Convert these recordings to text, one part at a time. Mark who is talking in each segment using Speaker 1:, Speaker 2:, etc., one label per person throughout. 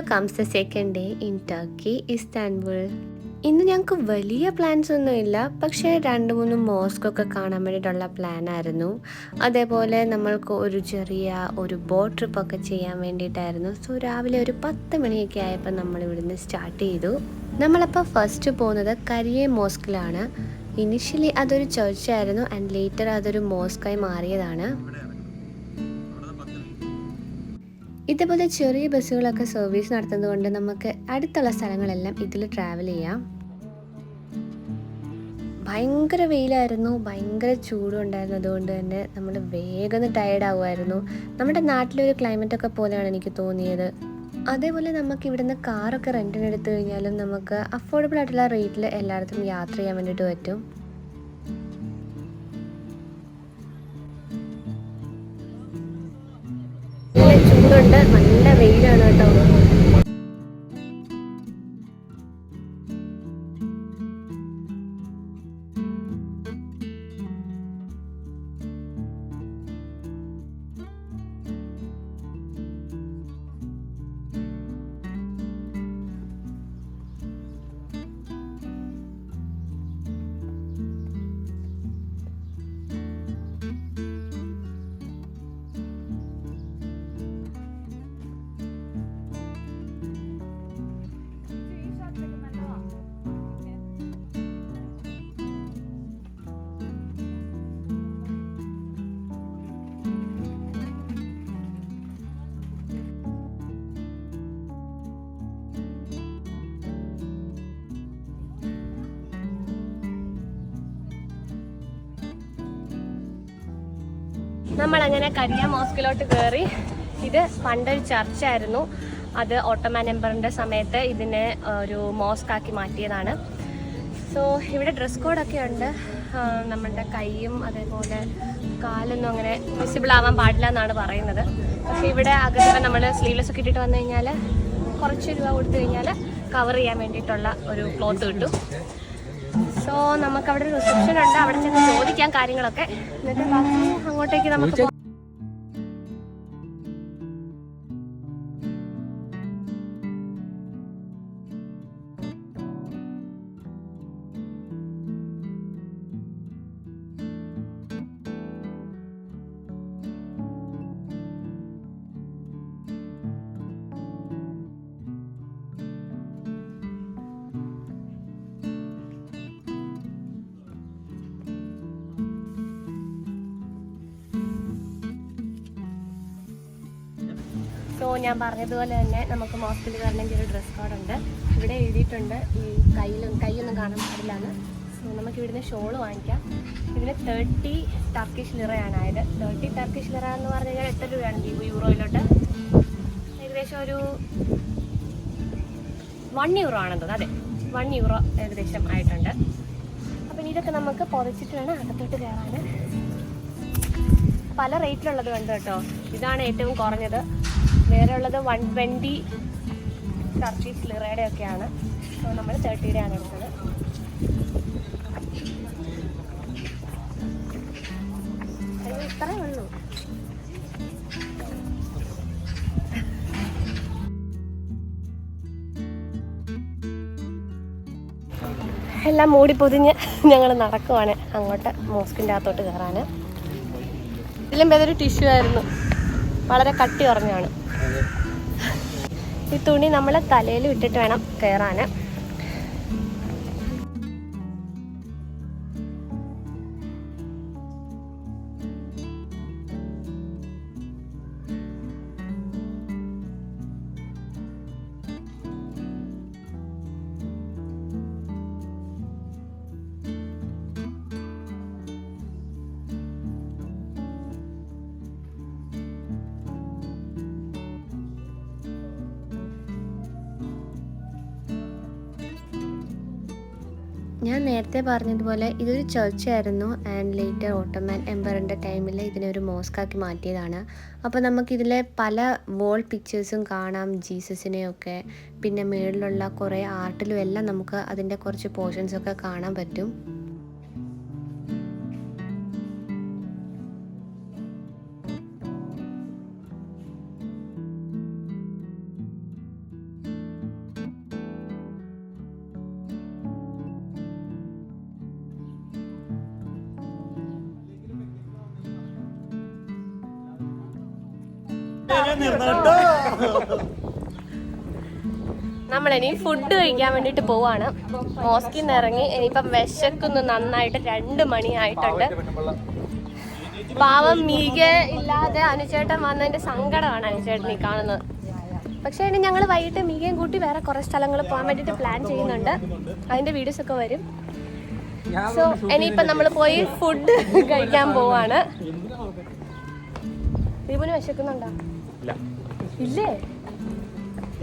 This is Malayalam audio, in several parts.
Speaker 1: comes the second day in Turkey, Istanbul. ഇന്ന് ഞങ്ങൾക്ക് വലിയ പ്ലാൻസ് ഒന്നുമില്ല, പക്ഷേ 2-3 മോസ്കൊക്കെ കാണാൻ വേണ്ടിയിട്ടുള്ള പ്ലാൻ ആയിരുന്നു. അതേപോലെ നമ്മൾക്ക് ഒരു ചെറിയ ബോട്ട് ട്രിപ്പൊക്കെ ചെയ്യാൻ വേണ്ടിയിട്ടായിരുന്നു. സോ രാവിലെ ഒരു 10 മണിയൊക്കെ ആയപ്പോൾ നമ്മൾ ഇവിടുന്ന് സ്റ്റാർട്ട് ചെയ്തു. നമ്മളപ്പോൾ ഫസ്റ്റ് പോകുന്നത് കരിയെ മോസ്കിലാണ്. ഇനിഷ്യലി അതൊരു ചർച്ചായിരുന്നു ആൻഡ് ലേറ്റർ അതൊരു മോസ്കായി മാറിയതാണ്. ഇതേപോലെ ചെറിയ ബസ്സുകളൊക്കെ സർവീസ് നടത്തുന്നത് കൊണ്ട് നമുക്ക് അടുത്തുള്ള സ്ഥലങ്ങളെല്ലാം ഇതിൽ ട്രാവൽ ചെയ്യാം. ഭയങ്കര വെയിലായിരുന്നു, ഭയങ്കര ചൂടും ഉണ്ടായിരുന്നു. അതുകൊണ്ട് തന്നെ നമ്മൾ വേഗം ടയേർഡ് ആവുമായിരുന്നു. നമ്മുടെ നാട്ടിലൊരു ക്ലൈമറ്റൊക്കെ പോലെയാണ് എനിക്ക് തോന്നിയത്. അതേപോലെ നമുക്ക് ഇവിടുന്ന് കാറൊക്കെ റെൻറ്റിന് എടുത്തു കഴിഞ്ഞാലും നമുക്ക് അഫോർഡബിൾ ആയിട്ടുള്ള റേറ്റിൽ എല്ലായിടത്തും യാത്ര ചെയ്യാൻ വേണ്ടിയിട്ട് പറ്റും. നല്ല ചൂടുണ്ട്, നല്ല വെയിലാണ് കേട്ടോ. നമ്മളങ്ങനെ കരിയ മോസ്കിലോട്ട് കയറി. ഇത് പണ്ടൊരു ചർച്ചായിരുന്നു. അത് ഓട്ടോമാൻ എംപറിൻ്റെ സമയത്ത് ഇതിനെ ഒരു മോസ്കാക്കി മാറ്റിയതാണ്. സോ ഇവിടെ ഡ്രസ് കോഡൊക്കെ ഉണ്ട്. നമ്മളുടെ കൈയും അതേപോലെ കാലൊന്നും അങ്ങനെ വിസിബിൾ ആവാൻ പാടില്ല എന്നാണ് പറയുന്നത്. പക്ഷേ ഇവിടെ അകത്ത് നമ്മൾ സ്ലീവ്ലെസ് ഒക്കെ ഇട്ടിട്ട് വന്നു കഴിഞ്ഞാൽ കുറച്ച് രൂപ കൊടുത്തു കഴിഞ്ഞാൽ കവർ ചെയ്യാൻ വേണ്ടിയിട്ടുള്ള ഒരു ക്ലോത്ത് കിട്ടും. സോ നമുക്കവിടെ ഒരു റിസപ്ഷൻ ഉണ്ട്, അവിടെ ചെന്ന് ചോദിക്കാം കാര്യങ്ങളൊക്കെ. എന്നിട്ട് ബാക്കി അങ്ങോട്ടേക്ക് നമുക്ക് സോ ഞാൻ പറഞ്ഞതുപോലെ തന്നെ നമുക്ക് മോസ്കിൽ കയറണമെങ്കിൽ ഒരു ഡ്രസ് കോഡുണ്ട്. ഇവിടെ എഴുതിയിട്ടുണ്ട് ഈ കൈയൊന്നും കാണാൻ പാടില്ലാന്ന്. സോ നമുക്ക് ഇവിടുന്ന് ഷോള് വാങ്ങിക്കാം. ഇതിന് 30 ടർക്കിഷ് ലിറയാണ് ആയത്. 30 ടർക്കിഷ് ലിറ എന്ന് പറഞ്ഞു കഴിഞ്ഞാൽ എത്ര രൂപയാണ് യൂറോയിലോട്ട്? ഏകദേശം ഒരു 1 യൂറോ ആണെന്ന് തോന്നുന്നു. അതെ, 1 യൂറോ ഏകദേശം ആയിട്ടുണ്ട്. അപ്പം ഇതൊക്കെ നമുക്ക് പൊതിച്ചിട്ട് വേണം അകത്തോട്ട് കയറാൻ. പല റേറ്റിലുള്ളത് കണ്ടു കേട്ടോ. ഇതാണ് ഏറ്റവും കുറഞ്ഞത്. വേറെ ഉള്ളത് 120 ടർക്കിഷ് ലിറയുടെ ഒക്കെയാണ്. സോ നമ്മൾ 30യുടെ ആണ് എടുത്തത്. ഇത്രയേ ഉള്ളൂ. എല്ലാം മൂടി പൊതിഞ്ഞ് ഞങ്ങൾ നടക്കുവാണ് അങ്ങോട്ട് മോസ്കിൻ്റെ അകത്തോട്ട് കയറാൻ. ഇതിലും ഏതൊരു ടിഷ്യൂ ആയിരുന്നു, വളരെ കട്ടി കുറഞ്ഞാണ്. ഈ തുണി നമ്മൾ തലയിൽ ഇട്ടിട്ട് വേണം കയറാൻ. ഞാൻ നേരത്തെ പറഞ്ഞതുപോലെ ഇതൊരു ചർച്ചായിരുന്നു ആൻഡ് ലേറ്റർ ഓട്ടോമാൻ എംപയറിൻ്റെ ടൈമിൽ ഇതിനൊരു മോസ്കാക്കി മാറ്റിയതാണ്. അപ്പോൾ നമുക്കിതിലെ പല വോൾ പിക്ചേഴ്സും കാണാം, ജീസസിനെയൊക്കെ. പിന്നെ മുകളിലുള്ള കുറേ ആർട്ടിലും എല്ലാം നമുക്ക് അതിൻ്റെ കുറച്ച് പോർഷൻസൊക്കെ കാണാൻ പറ്റും. നമ്മളിനി ഫുഡ് കഴിക്കാൻ വേണ്ടിട്ട് പോവാണ്. മോസ്കിൽ നിന്ന് ഇറങ്ങി ഇനിയിപ്പം വിശക്കുന്നു നന്നായിട്ട്. 2 മണിയായിട്ടുണ്ട്. പാവം മീഗ ഇല്ലാതെ അനുചേട്ടൻ വന്നതിന്റെ സങ്കടമാണ് അനുചേട്ടൻ ഈ കാണുന്നത്. പക്ഷേ ഇനി ഞങ്ങൾ വൈകിട്ട് മീഗയും കൂട്ടി വേറെ കുറെ സ്ഥലങ്ങൾ പോകാൻ വേണ്ടിട്ട് പ്ലാൻ ചെയ്യുന്നുണ്ട്. അതിന്റെ വീഡിയോസ് ഒക്കെ വരും. സോ ഇനിയിപ്പം നമ്മൾ പോയി ഫുഡ് കഴിക്കാൻ പോവാണ്. ദീപുന് വിശക്കുന്നുണ്ടോ? ഇല്ലേ?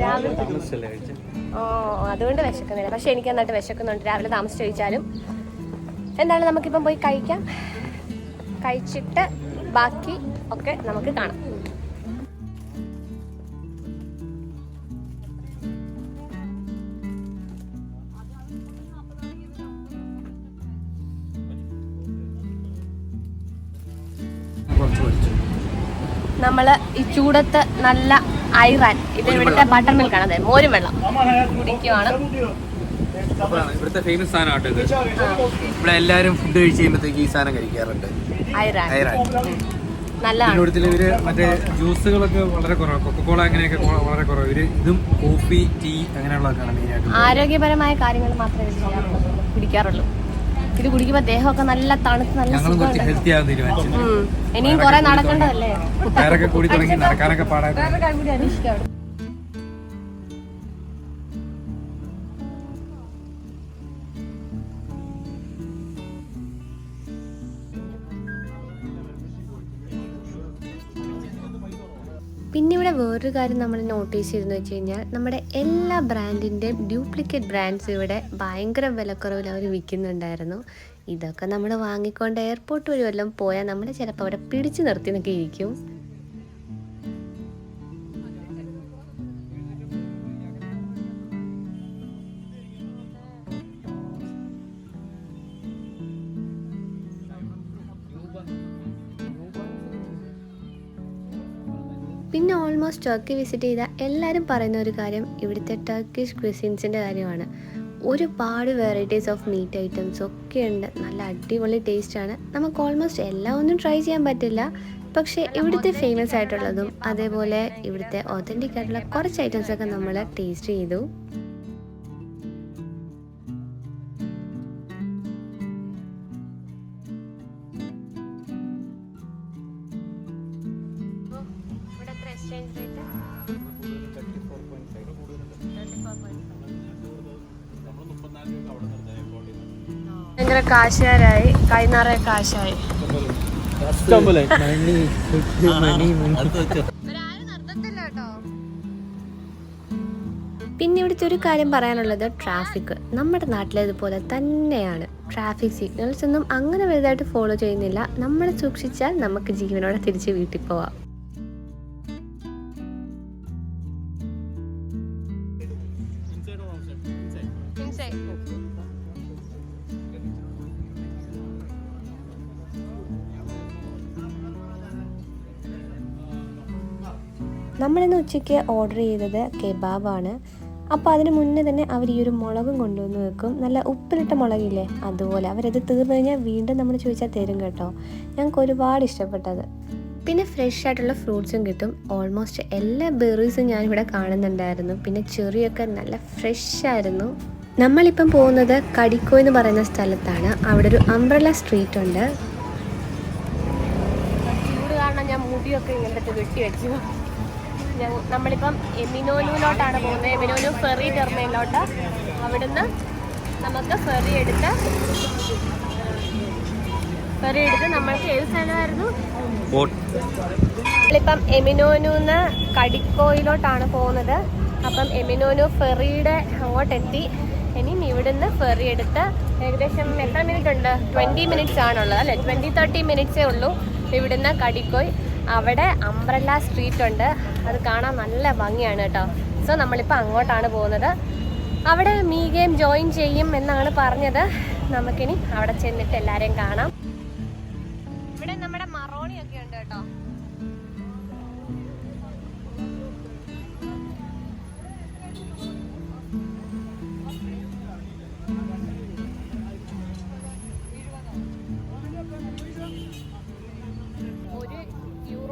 Speaker 1: രാവിലെ അതുകൊണ്ട് വിശക്കുന്നില്ല. പക്ഷെ എനിക്ക് എന്നിട്ട് വിശക്കുന്നുണ്ട്. രാവിലെ താമസിച്ച് കഴിച്ചാലും. എന്തായാലും നമുക്കിപ്പം പോയി കഴിക്കാം. കഴിച്ചിട്ട് ബാക്കി ഒക്കെ നമുക്ക് കാണാം. നമ്മള് ഈ ചൂടത്ത് നല്ല ഐറാൻ, ഇത് ഇവിടുത്തെ ബട്ടർ മിൽക്കാണ്, അതെ മോരും വെള്ളം കുടിക്കുവാണ്.
Speaker 2: ഇവിടുത്തെ ഫേമസ് സാധനമാട്ടോ ഇത്. ഇവിടെ എല്ലാരും ഫുഡ് കഴിച്ച് കഴിയുമ്പോഴത്തേക്ക് ഈ സാധനം കഴിക്കാറുണ്ട്.
Speaker 1: നല്ലതാണ്.
Speaker 2: ഇവര് മറ്റേ ജ്യൂസുകളൊക്കെ വളരെ കുറവ്, കൊക്കക്കോള അങ്ങനെയൊക്കെ വളരെ കുറവ്. ഇവര് ഇതും കോഫി, ടീ അങ്ങനെയുള്ളതൊക്കെയാണ് മെയിനായിട്ട്.
Speaker 1: ആരോഗ്യപരമായ കാര്യങ്ങൾ മാത്രമേ കുടിക്കാറുള്ളൂ. ഇത് കുടിക്കുമ്പോ ദേഹമൊക്കെ നല്ല തണുത്ത് നല്ല
Speaker 2: ഹെൽത്തി ആകാൻ തീരുമാനിച്ചു.
Speaker 1: ഇനിയും കുറെ നടക്കേണ്ടതല്ലേ.
Speaker 2: ടയറൊക്കെ കൂടി തുടങ്ങി നടക്കാനൊക്കെ പാടായിട്ട്.
Speaker 1: പിന്നെ ഇവിടെ വേറൊരു കാര്യം നമ്മൾ നോട്ടീസ് ചെയ്തെന്ന് വെച്ച് കഴിഞ്ഞാൽ നമ്മുടെ എല്ലാ ബ്രാൻഡിൻ്റെയും ഡ്യൂപ്ലിക്കേറ്റ് ബ്രാൻഡ്സ് ഇവിടെ ഭയങ്കര വിലക്കുറവിൽ അവർ വിൽക്കുന്നുണ്ടായിരുന്നു. ഇതൊക്കെ നമ്മൾ വാങ്ങിക്കൊണ്ട് എയർപോർട്ട് വഴി വല്ലതും പോയാൽ നമ്മൾ ചിലപ്പോൾ അവിടെ പിടിച്ചു നിർത്തി എന്നൊക്കെ ഇരിക്കും. പിന്നെ ഓൾമോസ്റ്റ് ടർക്കി വിസിറ്റ് ചെയ്ത എല്ലാവരും പറയുന്ന ഒരു കാര്യം ഇവിടുത്തെ ടർക്കിഷ് ക്വിസിൻസിൻ്റെ കാര്യമാണ്. ഒരുപാട് വെറൈറ്റീസ് ഓഫ് മീറ്റ് ഐറ്റംസ് ഒക്കെ ഉണ്ട്. നല്ല അടിപൊളി ടേസ്റ്റാണ്. നമുക്ക് ഓൾമോസ്റ്റ് എല്ലാം ഒന്നും ട്രൈ ചെയ്യാൻ പറ്റില്ല. പക്ഷേ ഇവിടുത്തെ ഫേമസ് ആയിട്ടുള്ളതും അതേപോലെ ഇവിടുത്തെ ഒതൻറ്റിക് ആയിട്ടുള്ള കുറച്ച് ഐറ്റംസൊക്കെ നമ്മൾ ടേസ്റ്റ് ചെയ്തു. ഭയങ്കര കാശുകാരായി, കൈനിറയെ കാശായി. പിന്നെ ഇവിടുത്തെ ഒരു കാര്യം പറയാനുള്ളത് ട്രാഫിക്. നമ്മുടെ നാട്ടിലേതുപോലെ തന്നെയാണ്. ട്രാഫിക് സിഗ്നൽസ് ഒന്നും അങ്ങനെ വലുതായിട്ട് ഫോളോ ചെയ്യുന്നില്ല. നമ്മൾ സൂക്ഷിച്ചാൽ നമുക്ക് ജീവനോടെ തിരിച്ച് വീട്ടിൽ പോവാം. നമ്മളിന്ന് ഉച്ചയ്ക്ക് ഓർഡർ ചെയ്തത് കെബാബാണ്. അപ്പോൾ അതിന് മുന്നേ തന്നെ അവർ ഈ ഒരു മുളകും കൊണ്ടുവന്ന് വെക്കും. നല്ല ഉപ്പിലിട്ട മുളകില്ലേ, അതുപോലെ അവരത് തീർന്നു കഴിഞ്ഞാൽ വീണ്ടും നമ്മൾ ചോദിച്ചാൽ തരും കേട്ടോ. ഞങ്ങൾക്ക് ഒരുപാട് ഇഷ്ടപ്പെട്ടത്. പിന്നെ ഫ്രഷ് ആയിട്ടുള്ള ഫ്രൂട്ട്സും കിട്ടും. ഓൾമോസ്റ്റ് എല്ലാ ബെറീസും ഞാനിവിടെ കാണുന്നുണ്ടായിരുന്നു. പിന്നെ ചെറിയൊക്കെ നല്ല ഫ്രഷ് ആയിരുന്നു. നമ്മളിപ്പം പോകുന്നത് കടിക്കോ എന്ന് പറയുന്ന സ്ഥലത്താണ്. അവിടെ ഒരു അംബ്രല്ല സ്ട്രീറ്റ് ഉണ്ട്. ചൂട് കാരണം ഞാൻ മുടിയൊക്കെ ഇങ്ങനത്തെ വെട്ടി വെച്ചു. നമ്മളിപ്പം എമിനോനുവിലോട്ടാണ് പോകുന്നത്. എമിനോനു ഫെറി ടെർമിനലിലോട്ട്. അവിടുന്ന് നമുക്ക് ഫെറി എടുത്ത് നമ്മൾക്ക് ഏത് സ്ഥലമായിരുന്നു? നമ്മളിപ്പം എമിനോനുന്ന് കടിക്കോയിലോട്ടാണ് പോകുന്നത്. അപ്പം എമിനോനു ഫെറിയുടെ അങ്ങോട്ടെത്തി. ഇനിയും ഇവിടുന്ന് ഫെറി എടുത്ത് ഏകദേശം എത്ര മിനിറ്റ് ഉണ്ട്? 20 മിനിറ്റ്സ് ആണുള്ളത് അല്ലേ? 20-30 മിനിറ്റ്സേ ഉള്ളൂ ഇവിടുന്ന് കടിക്കോയ്. അവിടെ അംബ്രല്ല സ്ട്രീറ്റ് ഉണ്ട്. അത് കാണാൻ നല്ല ഭംഗിയാണ് കേട്ടോ. സോ നമ്മളിപ്പോൾ അങ്ങോട്ടാണ് പോകുന്നത്. അവിടെ മീഗയും ജോയിൻ ചെയ്യും എന്നാണ് പറഞ്ഞത്. നമുക്കിനി അവിടെ ചെന്നിട്ട് എല്ലാവരെയും കാണാം. ഇവിടെ നമ്മുടെ മറോണിയൊക്കെ ഉണ്ട് കേട്ടോ.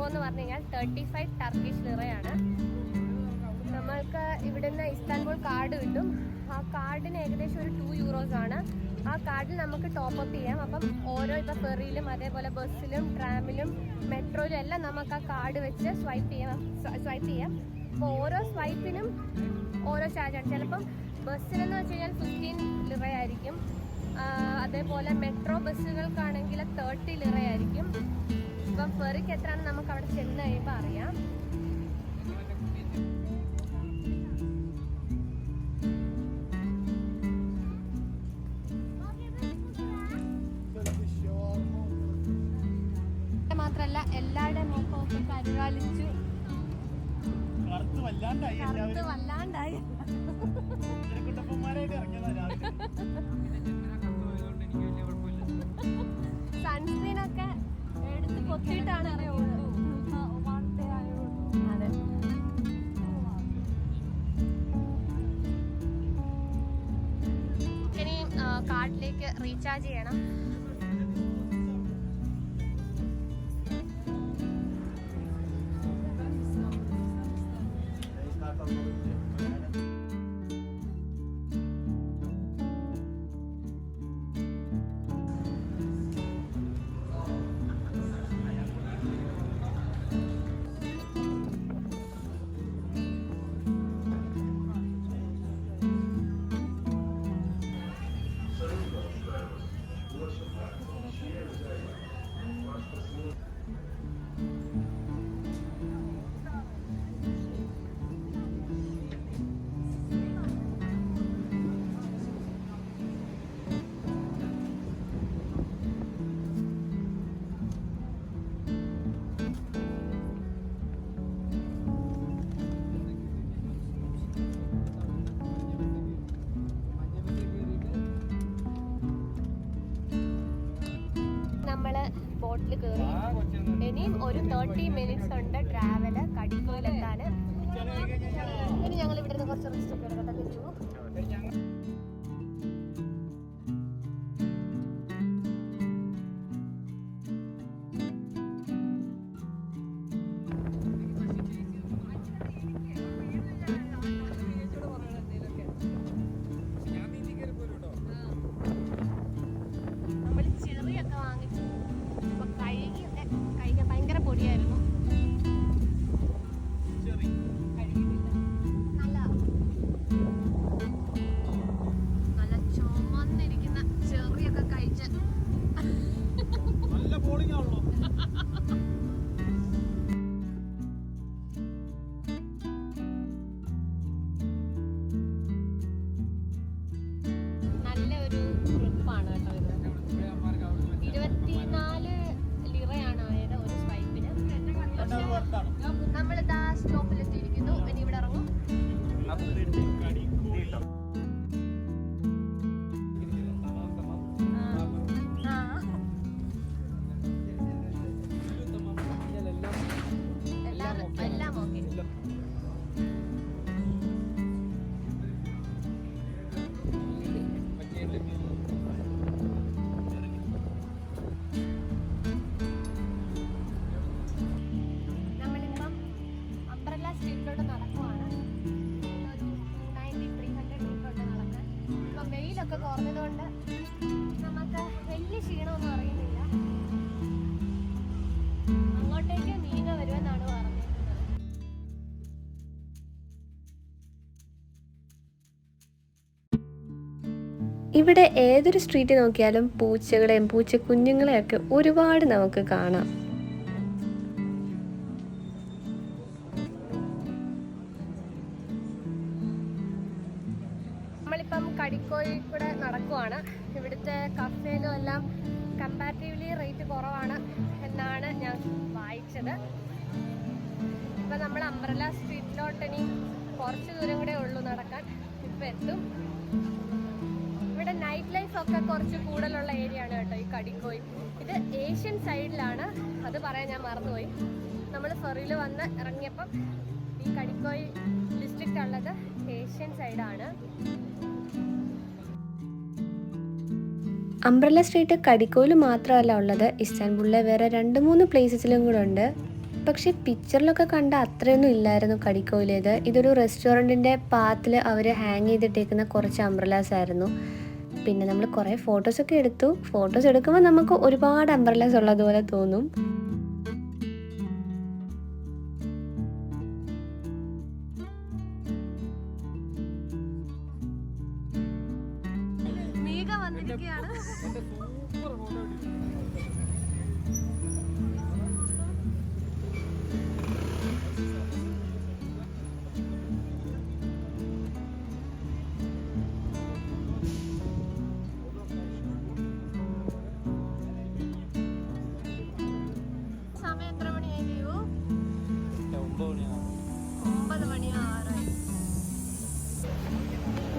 Speaker 1: യൂറോ എന്ന് പറഞ്ഞു കഴിഞ്ഞാൽ 35 ടർക്കിഷ് ലിറയാണ്. നമ്മൾക്ക് ഇവിടുന്ന് ഇസ്താൻബുൾ കാർഡ് കിട്ടും. ആ കാർഡിന് ഏകദേശം ഒരു 2 യൂറോസ് ആണ്. ആ കാർഡിൽ നമുക്ക് ടോപ്പ് അപ്പ് ചെയ്യാം. അപ്പം ഓരോ ഇപ്പോൾ ഫെറിയിലും അതേപോലെ ബസ്സിലും ട്രാമിലും മെട്രോയിലും എല്ലാം നമുക്ക് ആ കാർഡ് വെച്ച് സ്വൈപ്പ് ചെയ്യാം. അപ്പോൾ ഓരോ സ്വൈപ്പിനും ഓരോ ചാർജാണ്. ചിലപ്പം ബസ്സിനെന്ന് വെച്ച് കഴിഞ്ഞാൽ 15 ലിറയായിരിക്കും. അതേപോലെ മെട്രോ ബസ്സുകൾക്കാണെങ്കിൽ 30 ലിറയായിരിക്കും. ഇപ്പം ഫെറിക്ക് എത്രയാണ് നമുക്ക് അവിടെ ചെന്ന് കഴിയുമ്പോൾ അറിയാം. മാത്രല്ല എല്ലാവരുടെ മുഖമൊക്കെ കരുവാലിച്ചു കറുത്ത് വല്ലാണ്ടായി. സൺസ്ക്രീനൊക്കെ എടുത്ത് കൊത്തിയിട്ടാണ് അറിയുള്ളൂ. അതെ, ഇനി കാർഡിലേക്ക് റീചാർജ് ചെയ്യണം. ബോട്ടിൽ കയറി ഇനിയും ഒരു 30 മിനിറ്റ്സ് ഉണ്ട് ട്രാവല് കടിക്കോയിലെത്താൻ. ഇനി ഞങ്ങൾ ഇവിടെ നിന്ന് കുറച്ച് റെസ്റ്റ് ഒക്കെ എടുക്കട്ടെ, തിരിച്ചു. നമ്മൾ ചെറിയൊക്കെ വാങ്ങിച്ചു. കഴിക്കാൻ ഭയങ്കര പൊടിയായിരുന്നു. നല്ല ചുമന്നിരിക്കുന്ന ചെറിയൊക്കെ കഴിച്ച്
Speaker 2: നല്ല പോളിംഗ് ആണല്ലോ.
Speaker 1: നല്ല ഒരു ട്രിപ്പാണ് കേട്ടോ ഇത്. 24 ലിറയാണ് ആയത് ഒരു സ്വൈപ്പിന്. നമ്മൾ ദാ സ്റ്റോപ്പിലെത്തിയിരിക്കുന്നു. ഇനി ഇവിടെ ഇറങ്ങും. എല്ലാം ഓക്കെ. നമ്മളിപ്പം അംബ്രല്ല സ്ട്രീറ്റിലോട്ട് നടക്കുവാണ്. ഒരു 290-300 മീറ്ററുണ്ട് നടക്കാൻ. ഇപ്പം വെയിലൊക്കെ കുറഞ്ഞതുകൊണ്ട് നമുക്ക് വലിയ ക്ഷീണമൊന്നും അറിയുന്നില്ല. അങ്ങോട്ടേക്ക് നീങ്ങ വരുമെന്നാണ് പറഞ്ഞിരുന്നത്. ഇവിടെ ഏതൊരു സ്ട്രീറ്റ് നോക്കിയാലും പൂച്ചകളെയും പൂച്ചക്കുഞ്ഞുങ്ങളെയൊക്കെ ഒരുപാട് നമുക്ക് കാണാം. നമ്മളിപ്പം കടിക്കോയിൽ കൂടെ നടക്കുവാണ്. ഇവിടുത്തെ കഫേലും എല്ലാം കമ്പാരിറ്റീവ്ലി റേറ്റ് കുറവാണ് എന്നാണ് ഞാൻ വായിച്ചത്. ഇപ്പം നമ്മൾ അംബ്രല്ല സ്ട്രീറ്റിലോട്ട് ഇനി കുറച്ച് ദൂരം കൂടെ ഉള്ളൂ നടക്കാൻ. ഇപ്പം എത്തും. ഇവിടെ നൈറ്റ് ലൈഫ് ഒക്കെ കുറച്ച് കൂടുതലുള്ള ഏരിയ ആണ് കേട്ടോ ഈ കടിക്കോയി. ഇത് ഏഷ്യൻ സൈഡിലാണ്, അത് പറയാൻ ഞാൻ മറന്നുപോയി. നമ്മൾ ഫെറിയിൽ വന്ന് ഇറങ്ങിയപ്പം ഈ കടിക്കോയി ഡിസ്ട്രിക്റ്റ് ഉള്ളത് ഏഷ്യൻ സൈഡാണ്. അംബ്രല്ല സ്ട്രീറ്റ് കടിക്കോയിൽ മാത്രമല്ല ഉള്ളത്, ഇസ്താൻബുളിലെ വേറെ 2-3 പ്ലേസസിലും കൂടെ ഉണ്ട്. പക്ഷേ പിക്ചറിലൊക്കെ കണ്ട അത്രയൊന്നും ഇല്ലായിരുന്നു കടിക്കോയിലേത്. ഇതൊരു റെസ്റ്റോറൻറ്റിൻ്റെ പാത്തിൽ അവർ ഹാങ് ചെയ്തിട്ടേക്കുന്ന കുറച്ച് അംബ്രലാസ് ആയിരുന്നു. പിന്നെ നമ്മൾ കുറേ ഫോട്ടോസൊക്കെ എടുത്തു. ഫോട്ടോസ് എടുക്കുമ്പോൾ നമുക്ക് ഒരുപാട് അംബ്രലാസ് ഉള്ളതുപോലെ തോന്നും.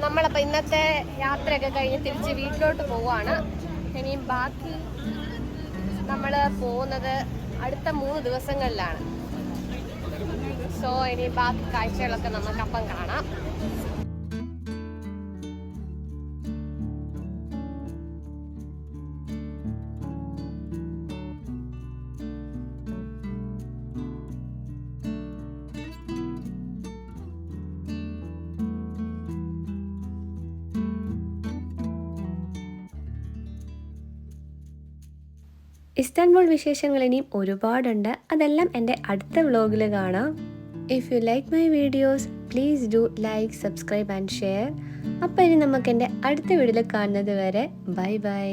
Speaker 1: നമ്മളപ്പോൾ ഇന്നത്തെ യാത്രയൊക്കെ കഴിഞ്ഞ് തിരിച്ച് വീട്ടിലോട്ട് പോവാണ്. ഇനിയും ബാക്കി നമ്മൾ പോകുന്നത് അടുത്ത 3 ദിവസങ്ങളിലാണ്. സോ ഇനി ബാക്കി കാഴ്ചകളൊക്കെ നമുക്കപ്പം കാണാം. ഇസ്താൻബുൾ വിശേഷങ്ങൾ ഇനിയും ഒരുപാടുണ്ട്. അതെല്ലാം എൻ്റെ അടുത്ത വ്ലോഗിൽ കാണാം. If you like my videos please do like, subscribe and share. അപ്പോൾ ഇനി നമുക്ക് എൻ്റെ അടുത്ത വീഡിയോയിൽ കാണുന്നത് വരെ ബൈ ബൈ.